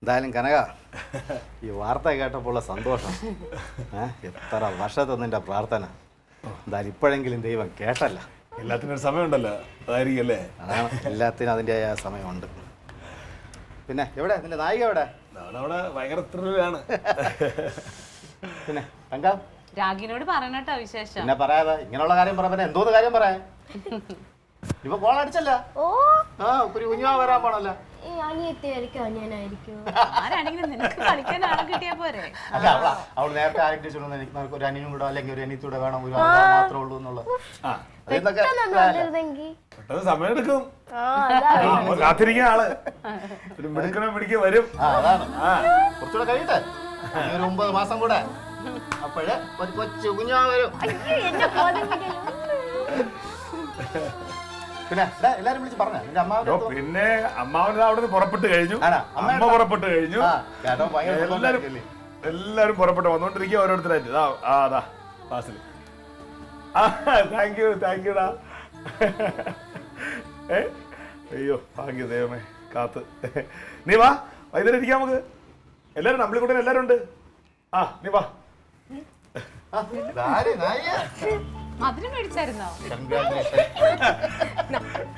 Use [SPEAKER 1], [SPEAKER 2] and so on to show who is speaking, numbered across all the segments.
[SPEAKER 1] എന്തായാലും കനക ഈ വാർത്ത കേട്ടപ്പോൾ സന്തോഷം. എത്ര വർഷത്തെ നിന്റെ പ്രാർത്ഥന എന്തായാലും ഇപ്പോഴെങ്കിലും ദൈവം കേട്ടല്ല.
[SPEAKER 2] എല്ലാത്തിനും സമയമുണ്ടല്ലോ, അതായിരിക്കും അല്ലേ?
[SPEAKER 1] അതാണ്, എല്ലാത്തിനും അതിൻ്റെതായ സമയമുണ്ട്. പിന്നെ എവിടെ നിന്റെ നായിക എവിടെ?
[SPEAKER 2] അവിടെ ഭയങ്കര ത്രില്ലാണ്.
[SPEAKER 1] പിന്നെ തങ്കം
[SPEAKER 3] രാഗിനോട് പറയണട്ടോ വിശേഷം.
[SPEAKER 1] പിന്നെ പറയാതെ ഇങ്ങനെയുള്ള കാര്യം പറയാൻ എന്തോന്ന് കാര്യം പറയാൻ. ഇപ്പൊ കോൾ അടിച്ചല്ല. ആ ഒരു കുഞ്ഞാ വരാൻ പോണല്ലോ. അവള് നേരത്തെ ആരെങ്കിലും ഒരു അനിയനും കൂടെ അല്ലെങ്കിൽ ഒരു അനിയത്തൂടെ വേണം, ഒരു മാത്രമേ ഉള്ളൂ എന്നുള്ളത്.
[SPEAKER 2] സമയം എടുക്കും, കാത്തിരിക്കുന്ന ആള് പിടിക്കുക വരും.
[SPEAKER 1] അതാണ് കുറച്ചുകൂടെ കഴിയട്ടെ, ഒരു 9 മാസം കൂടെ. അപ്പോഴേ ഒരു കൊച്ചു കുഞ്ഞാ വരും. പിന്നെ എല്ലാരും വിളിച്ച് പറഞ്ഞ
[SPEAKER 2] പിന്നെ അമ്മാവൻ അവിടെ പുറപ്പെട്ട് കഴിഞ്ഞു, അമ്മ പുറപ്പെട്ട് കഴിഞ്ഞു, എല്ലാരും പുറപ്പെട്ട് വന്നോണ്ടിരിക്കുക ഓരോരുത്തരായിട്ട്. അതാ ക്ലാസ്സിൽ. താങ്ക് യുടാ. അയ്യോ ഭാഗ്യ ദൈവമേ കാത്ത്. നീ വാ, വൈകുന്നേരം ഇരിക്കാം നമുക്ക്. എല്ലാരും നമ്മളിക്കൂടെ എല്ലാരും ഉണ്ട്. നീ വാ.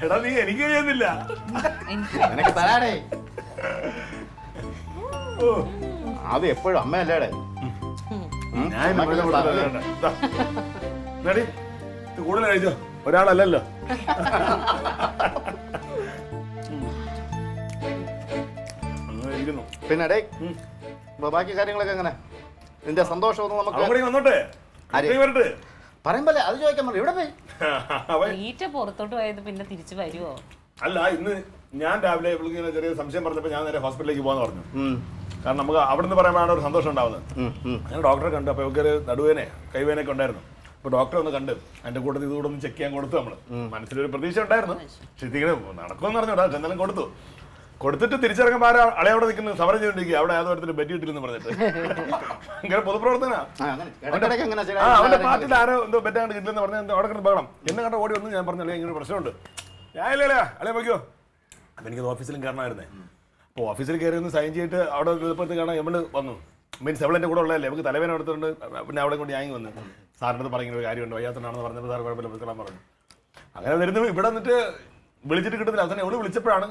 [SPEAKER 2] എടാ നീ എനിക്ക് ചെയ്യുന്നില്ല.
[SPEAKER 1] അത് എപ്പോഴും അമ്മയല്ലേടെ.
[SPEAKER 2] കൂടുതൽ കഴിച്ചോ, ഒരാളല്ലല്ലോ.
[SPEAKER 1] പിന്നെ ബാക്കി കാര്യങ്ങളൊക്കെ എങ്ങനെ? നിന്റെ സന്തോഷമൊന്നും നമുക്ക്
[SPEAKER 2] വന്നോട്ടെ
[SPEAKER 1] പറയുമ്പോലെ അത് ചോദിക്കാൻ പറഞ്ഞു. ഇവിടെ
[SPEAKER 3] പോയി പുറത്തോട്ട് പോയത് പിന്നെ തിരിച്ചു വരുവോ?
[SPEAKER 2] അല്ല, ഇന്ന് ഞാൻ രാവിലെ ഇവൾക്ക് ചെറിയ സംശയം പറഞ്ഞപ്പോൾ ഞാൻ നേരെ ഹോസ്പിറ്റലിലേക്ക് പോകാന്ന് പറഞ്ഞു. കാരണം നമുക്ക് അവിടെ നിന്ന് പറയുമ്പോഴാണ് ഒരു സന്തോഷം ഉണ്ടാവുന്നത്. ഞാൻ ഡോക്ടറെ കണ്ടു. അപ്പോൾ ഇവർക്ക് നടുവേനെ കൈവേനൊക്കെ ഉണ്ടായിരുന്നു. അപ്പോൾ ഡോക്ടറെ ഒന്ന് കണ്ട് അതിന്റെ കൂട്ടത്തിൽ ഇതുകൂടെ ഒന്ന് ചെക്ക് ചെയ്യാൻ കൊടുത്തു. നമ്മള് മനസ്സിലൊരു പ്രതീക്ഷ ഉണ്ടായിരുന്നു, പക്ഷെ ഇതിങ്ങനെ നടക്കുമെന്ന് പറഞ്ഞു. എന്തായാലും കൊടുത്തിട്ട് തിരിച്ചിറങ്ങുമ്പോൾ അളയോടെ നിൽക്കുന്നത് സമരം ചെയ്തോണ്ടിരിക്കുക. അവിടെ ഏതോ ബെറ്റ് കിട്ടില്ലെന്ന് പറഞ്ഞിട്ട് ഭയങ്കര പൊതുപ്രവർത്തന. അവന്റെ പാർട്ടിയിൽ ആരോ എന്തോ ബെറ്റാണ്ട് കിട്ടില്ലെന്ന് പറഞ്ഞാൽ അവിടെ കിടന്ന് ബഹളം. എന്നെ കണ്ട ഓടി വന്നു. ഞാൻ പറഞ്ഞല്ലേ ഇങ്ങനെ പ്രശ്നമുണ്ട്. ഞാൻ ഇല്ലേ അളയെ നോക്കിയോ. അപ്പം എനിക്ക് ഓഫീസിലും കയറണമായിരുന്നേ. അപ്പോൾ ഓഫീസിൽ കയറി ഒന്ന് സൈൻ ചെയ്തിട്ട് അവിടെ എളുപ്പത്തിൽ കാണാൻ എമ്മള് വന്നു. മീൻസ് എവളെൻ്റെ കൂടെ ഉള്ളതല്ലേ, നമുക്ക് തലവേന എടുത്തുകൊണ്ട് പിന്നെ അവിടെ കൊണ്ട് ഞാൻ വന്നു. സാറിൻ്റെ അടുത്ത് പറയുന്ന ഒരു കാര്യമുണ്ട്, വയ്യാത്തതാണെന്ന് പറഞ്ഞപ്പോൾ സാർ കുഴപ്പമില്ല വിളിക്കാൻ പറഞ്ഞു. അങ്ങനെ വരുന്നത് ഇവിടെ വന്നിട്ട് വിളിച്ചിട്ട് കിട്ടുന്നില്ല. അവസാനം എവിടെ വിളിച്ചപ്പോഴാണ്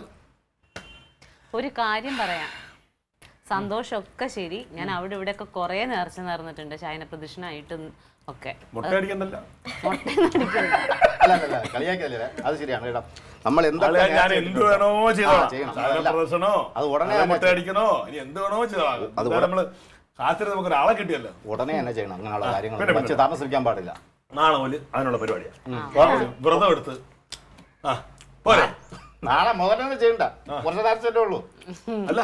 [SPEAKER 3] ഒരു കാര്യം പറയാം. സന്തോഷമൊക്കെ ശരി, ഞാൻ അവിടെ ഇവിടെ ഒക്കെ കുറെ നേർച്ച നേർന്നിട്ടുണ്ട്, ശയന പ്രദക്ഷിണായിട്ടും ഒക്കെ.
[SPEAKER 1] അത് ശരിയാണ് കേട്ടോ. നമ്മൾ എന്ത്
[SPEAKER 2] വേണോ അത് ഉടനെ അടിക്കണോ, ഇനി എന്ത് വേണോ ചെയ്തോ. അത് നമ്മള് ശാസ്ത്രം നമുക്ക് ഒരാളെ കിട്ടിയല്ലോ,
[SPEAKER 1] ഉടനെ തന്നെ ചെയ്യണം. അങ്ങനെയുള്ള കാര്യങ്ങൾ താമസിക്കാൻ പാടില്ല.
[SPEAKER 2] നാളെ മുതൽ അതിനുള്ള പരിപാടിയാണ്. വ്രതം എടുത്ത് പോരെ.
[SPEAKER 1] നാളെ മുതൽ ചെയ്യണ്ട, കുറച്ച് നേർച്ചല്ലേ ഉള്ളൂ.
[SPEAKER 2] അല്ല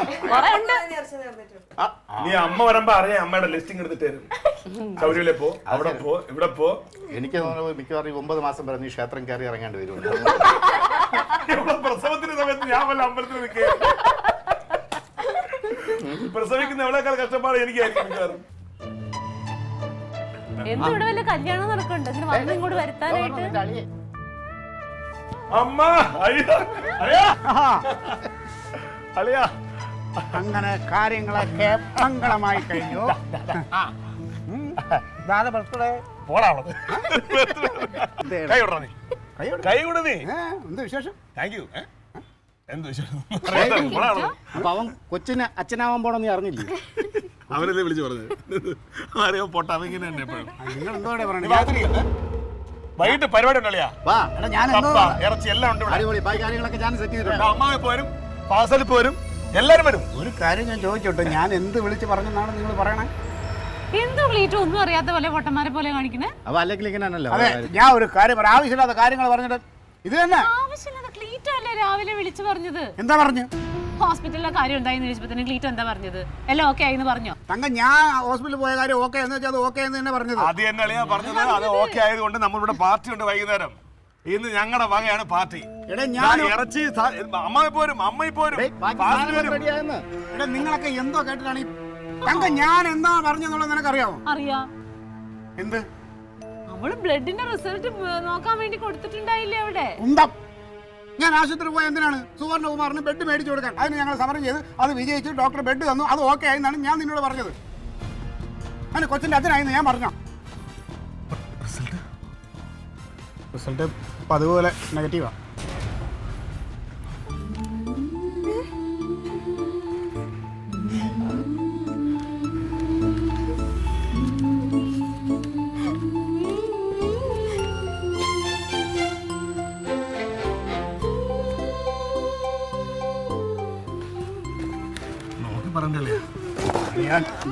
[SPEAKER 2] നീ അമ്മ വരുമ്പോ അറിയാം, അമ്മയുടെ ലിസ്റ്റിംഗ് എടുത്തിട്ട് തരും. ശൗര്യ പോ, അവിടെ പോ, ഇവിടെ പോ.
[SPEAKER 1] എനിക്ക് മിക്കവാറും 9 മാസം വരെ നീ ക്ഷേത്രം കയറി ഇറങ്ങേണ്ടി വരും.
[SPEAKER 2] പ്രസവത്തിന്റെ സമയത്ത് ഞാൻ വല്ല അമ്പലത്തിൽ നിൽക്കുക. പ്രസവിക്കുന്ന എവിടെക്കാൾ കഷ്ടപ്പാട് എനിക്കായിരിക്കും മിക്കവാറും.
[SPEAKER 3] എന്തിവിടെ വല്ല കല്യാണം നടക്കുന്നുണ്ട് ഇങ്ങോട്ട് വരുത്താനായിട്ട്.
[SPEAKER 2] അമ്മ അളിയാ,
[SPEAKER 4] അങ്ങനെ കാര്യങ്ങളൊക്കെ മംഗളമായി കഴിഞ്ഞു. എന്ത് വിശേഷം?
[SPEAKER 2] Thank you. എന്ത് വിശേഷം?
[SPEAKER 1] അപ്പൊ അവൻ കൊച്ചിന് അച്ഛനാവാൻ പോണെന്ന് നീ അറിഞ്ഞില്ലേ?
[SPEAKER 2] അവരല്ലേ വിളിച്ചു പറഞ്ഞത്. ആരെയോ പൊട്ടാ ഇങ്ങനെ തന്നെ എപ്പോഴും.
[SPEAKER 4] നിങ്ങൾ എന്തോടെ പറഞ്ഞു?
[SPEAKER 2] വൈകിട്ട് പരിപാടി ഉണ്ടല്ലോ, ഇറച്ചി എല്ലാം ഉണ്ട്. അമ്മാവെ പോരും, പാസൽ പോരും, എല്ലാരും വരും.
[SPEAKER 4] ഒരു കാര്യം ഞാൻ ചോദിച്ചോട്ടെ, ഞാൻ എന്ത് വിളിച്ച് പറഞ്ഞെന്നാണ് നിങ്ങൾ പറയണേ?
[SPEAKER 3] എന്തോ ക്ലീറ്റ് ഒന്നും അറിയാത്ത പോലെ പൊട്ടന്മാരെ പോലെ കാണിക്കണേ.
[SPEAKER 4] അതെ, ഞാൻ ഒരു കാര്യം പറയാം. ആവശ്യമില്ലാത്ത കാര്യങ്ങൾ പറഞ്ഞിട്ട് ഇത് തന്നെ
[SPEAKER 3] ആവശ്യമില്ലാത്ത ക്ലീറ്റ് അല്ലേ രാവിലെ വിളിച്ചു പറഞ്ഞത്.
[SPEAKER 4] എന്താ പറഞ്ഞു?
[SPEAKER 3] ഹോസ്പിറ്റലിലെ കാര്യം ഉണ്ടായെന്ന് ചോദിച്ചപ്പോ ക്ലീറ്റ് എന്താ പറഞ്ഞത്? എല്ലാം ഓക്കെ ആയിന്ന് പറഞ്ഞോ?
[SPEAKER 4] തങ്ക, ഞാൻ ഹോസ്പിറ്റലിൽ പോയ കാര്യം ഓക്കെ എന്ന് വെച്ചാൽ അത് ഓക്കെ എന്ന് തന്നെ പറഞ്ഞത്.
[SPEAKER 2] അത് തന്നെയാണ് പറഞ്ഞത്. അത് ഓക്കെ ആയതുകൊണ്ട് നമ്മളിവിടെ പാർട്ടി ഉണ്ട് വൈകുന്നേരം. ഇന്ന് ഞങ്ങളുടെ വകയാണ് പാർട്ടി. ഇറച്ചി അമ്മ പോരും, അമ്മ പോരും.
[SPEAKER 4] നിങ്ങളൊക്കെ എന്തോ കേട്ടിട്ടാണ് ഈ തങ്ക ഞാൻ എന്താ പറഞ്ഞെന്നുള്ളത് നിനക്കറിയാമോ?
[SPEAKER 3] അറിയാം.
[SPEAKER 4] എന്ത്?
[SPEAKER 3] അവള് ബ്ലഡിന്റെ റിസൾട്ട് നോക്കാൻ വേണ്ടി കൊടുത്തിട്ടുണ്ടായില്ലേ അവിടെ?
[SPEAKER 4] ഞാൻ ആശുപത്രി പോയ എന്തിനാണ്? സുവർണകുമാറിന് ബെഡ് മേടിച്ചു കൊടുക്കാൻ. അതിന് ഞങ്ങൾ സമരം ചെയ്ത് അത് വിജയിച്ച് ഡോക്ടർ ബെഡ് തന്നു, അത് ഓക്കെ ആയെന്നാണ് ഞാൻ നിന്നോട് പറഞ്ഞത്. അതിന് കൊച്ചിൻ്റെ അച്ഛനായിന്ന് ഞാൻ പറഞ്ഞോ? റിസൾട്ട് പതിവ് പോലെ നെഗറ്റീവാണ്.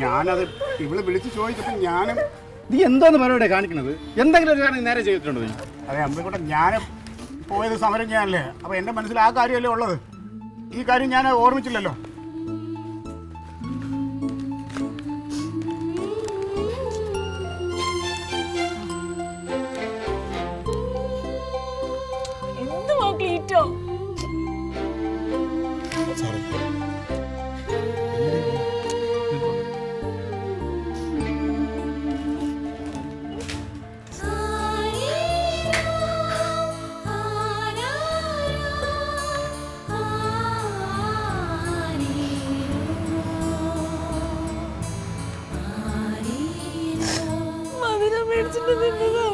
[SPEAKER 4] ഞാനത് ഇവള് വിളിച്ച് ചോദിച്ചപ്പോൾ ഞാനും
[SPEAKER 1] നീ എന്തോന്ന് പരിപാടി കാണിക്കണത്? എന്തെങ്കിലും ഒരു കാര്യം നേരെ ചെയ്തിട്ടുണ്ടോ നീ?
[SPEAKER 4] അതെ അമ്പിക്കൂട്ടെ, ഞാൻ പോയത് സമരം ചെയ്യാനല്ലേ. അപ്പോൾ എൻ്റെ മനസ്സിൽ ആ കാര്യമല്ലേ ഉള്ളത്. ഈ കാര്യം ഞാൻ ഓർമ്മിച്ചില്ലല്ലോ.
[SPEAKER 5] എന്തുവാ ക്ലീറ്റോ? മധുരം മേടിച്ചിട്ട് നിന്നതാ.